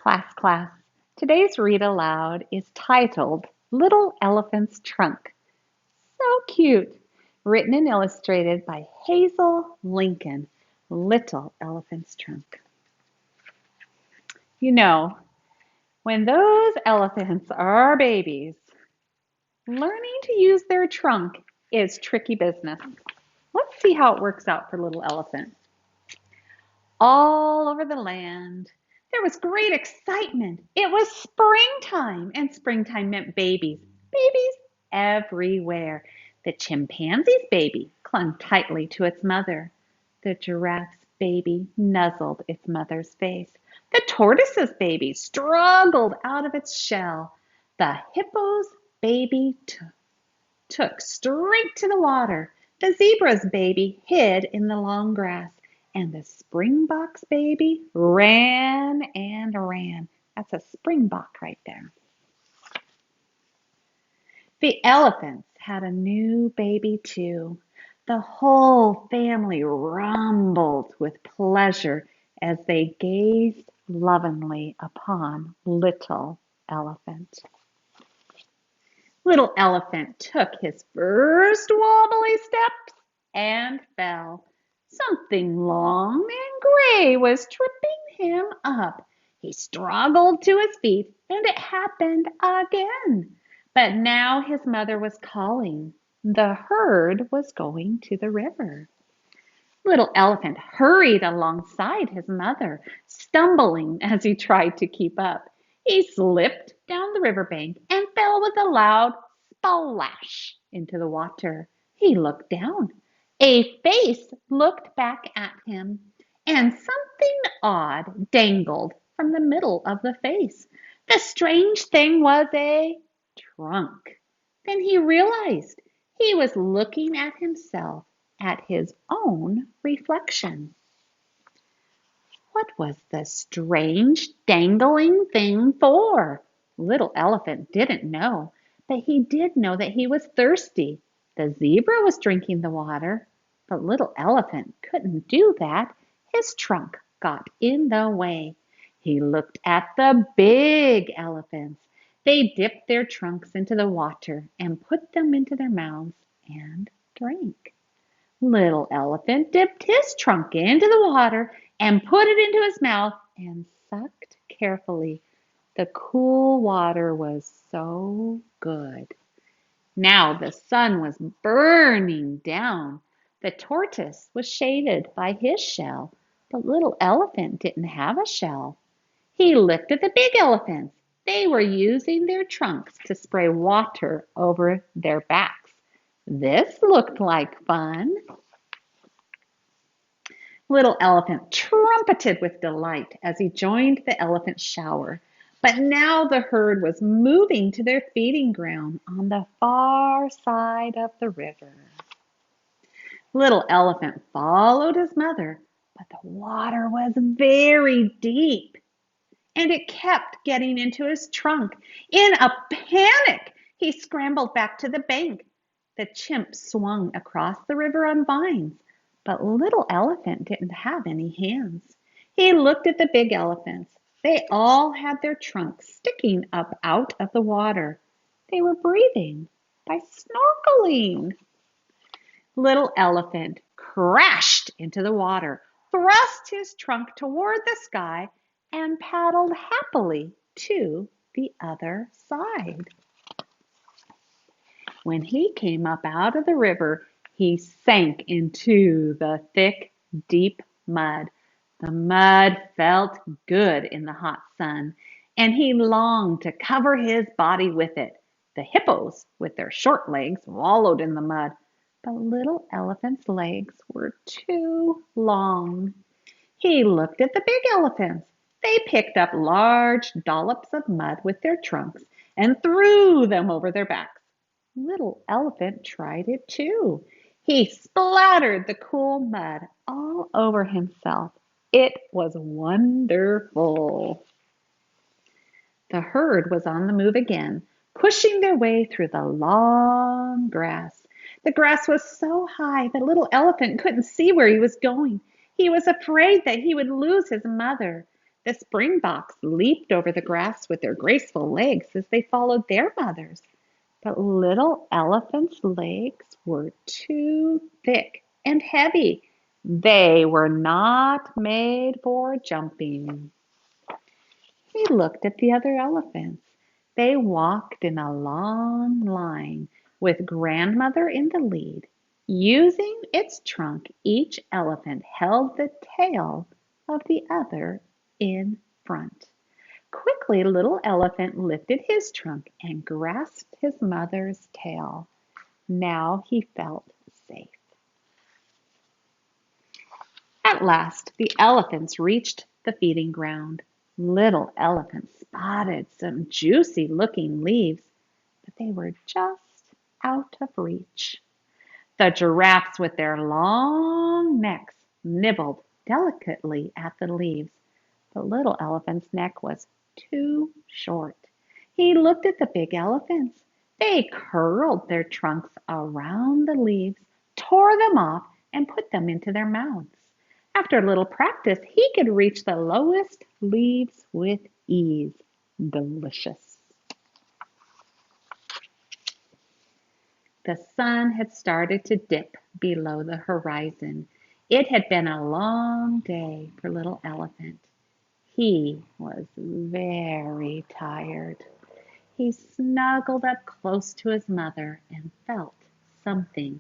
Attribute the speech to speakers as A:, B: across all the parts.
A: Class. Today's read aloud is titled Little Elephant's Trunk. So cute. Written and illustrated by Hazel Lincoln. Little Elephant's Trunk. You know, when those elephants are babies, learning to use their trunk is tricky business. Let's see how it works out for little elephant. All over the land, there was great excitement. It was springtime, and springtime meant babies. Babies everywhere. The chimpanzee's baby clung tightly to its mother. The giraffe's baby nuzzled its mother's face. The tortoise's baby struggled out of its shell. The hippo's baby took straight to the water. The zebra's baby hid in the long grass. And the springbok's baby ran and ran. That's a springbok right there. The elephants had a new baby too. The whole family rumbled with pleasure as they gazed lovingly upon little elephant. Little elephant took his first wobbly steps and fell. Something long and gray was tripping him up. He struggled to his feet, and it happened again. But now his mother was calling. The herd was going to the river. Little elephant hurried alongside his mother, stumbling as he tried to keep up. He slipped down the riverbank and fell with a loud splash into the water. He looked down. A face looked back at him, and something odd dangled from the middle of the face. The strange thing was a trunk. Then he realized he was looking at himself, at his own reflection. What was the strange dangling thing for? Little elephant didn't know, but he did know that he was thirsty. The zebra was drinking the water, but little elephant couldn't do that. His trunk got in the way. He looked at the big elephants. They dipped their trunks into the water and put them into their mouths and drank. Little elephant dipped his trunk into the water and put it into his mouth and sucked carefully. The cool water was so good. Now the sun was burning down. The tortoise was shaded by his shell, but little elephant didn't have a shell. He looked at the big elephants. They were using their trunks to spray water over their backs. This looked like fun. Little elephant trumpeted with delight as he joined the elephant shower. But now the herd was moving to their feeding ground on the far side of the river. Little elephant followed his mother, but the water was very deep, and it kept getting into his trunk. In a panic, he scrambled back to the bank. The chimp swung across the river on vines, but little elephant didn't have any hands. He looked at the big elephants. They all had their trunks sticking up out of the water. They were breathing by snorkeling. Little elephant crashed into the water, thrust his trunk toward the sky, and paddled happily to the other side. When he came up out of the river, he sank into the thick, deep mud. The mud felt good in the hot sun, and he longed to cover his body with it. The hippos, with their short legs, wallowed in the mud, but little elephant's legs were too long. He looked at the big elephants. They picked up large dollops of mud with their trunks and threw them over their backs. Little elephant tried it too. He splattered the cool mud all over himself. It was wonderful. The herd was on the move again, pushing their way through the long grass. The grass was so high that little elephant couldn't see where he was going. He was afraid that he would lose his mother. The springboks leaped over the grass with their graceful legs as they followed their mothers. But little elephant's legs were too thick and heavy. They were not made for jumping. He looked at the other elephants. They walked in a long line with grandmother in the lead. Using its trunk, each elephant held the tail of the other in front. Quickly, little elephant lifted his trunk and grasped his mother's tail. Now he felt safe. At last, the elephants reached the feeding ground. Little elephant spotted some juicy looking leaves, but they were just out of reach. The giraffes, with their long necks, nibbled delicately at the leaves. The little elephant's neck was too short. He looked at the big elephants. They curled their trunks around the leaves, tore them off, and put them into their mouths. After a little practice, he could reach the lowest leaves with ease. Delicious. The sun had started to dip below the horizon. It had been a long day for little elephant. He was very tired. He snuggled up close to his mother and felt something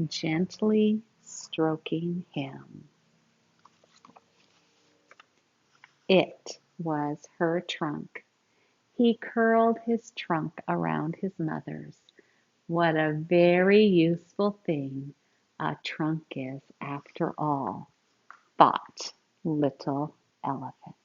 A: gently stroking him. It was her trunk. He curled his trunk around his mother's. What a very useful thing a trunk is after all, thought little elephant.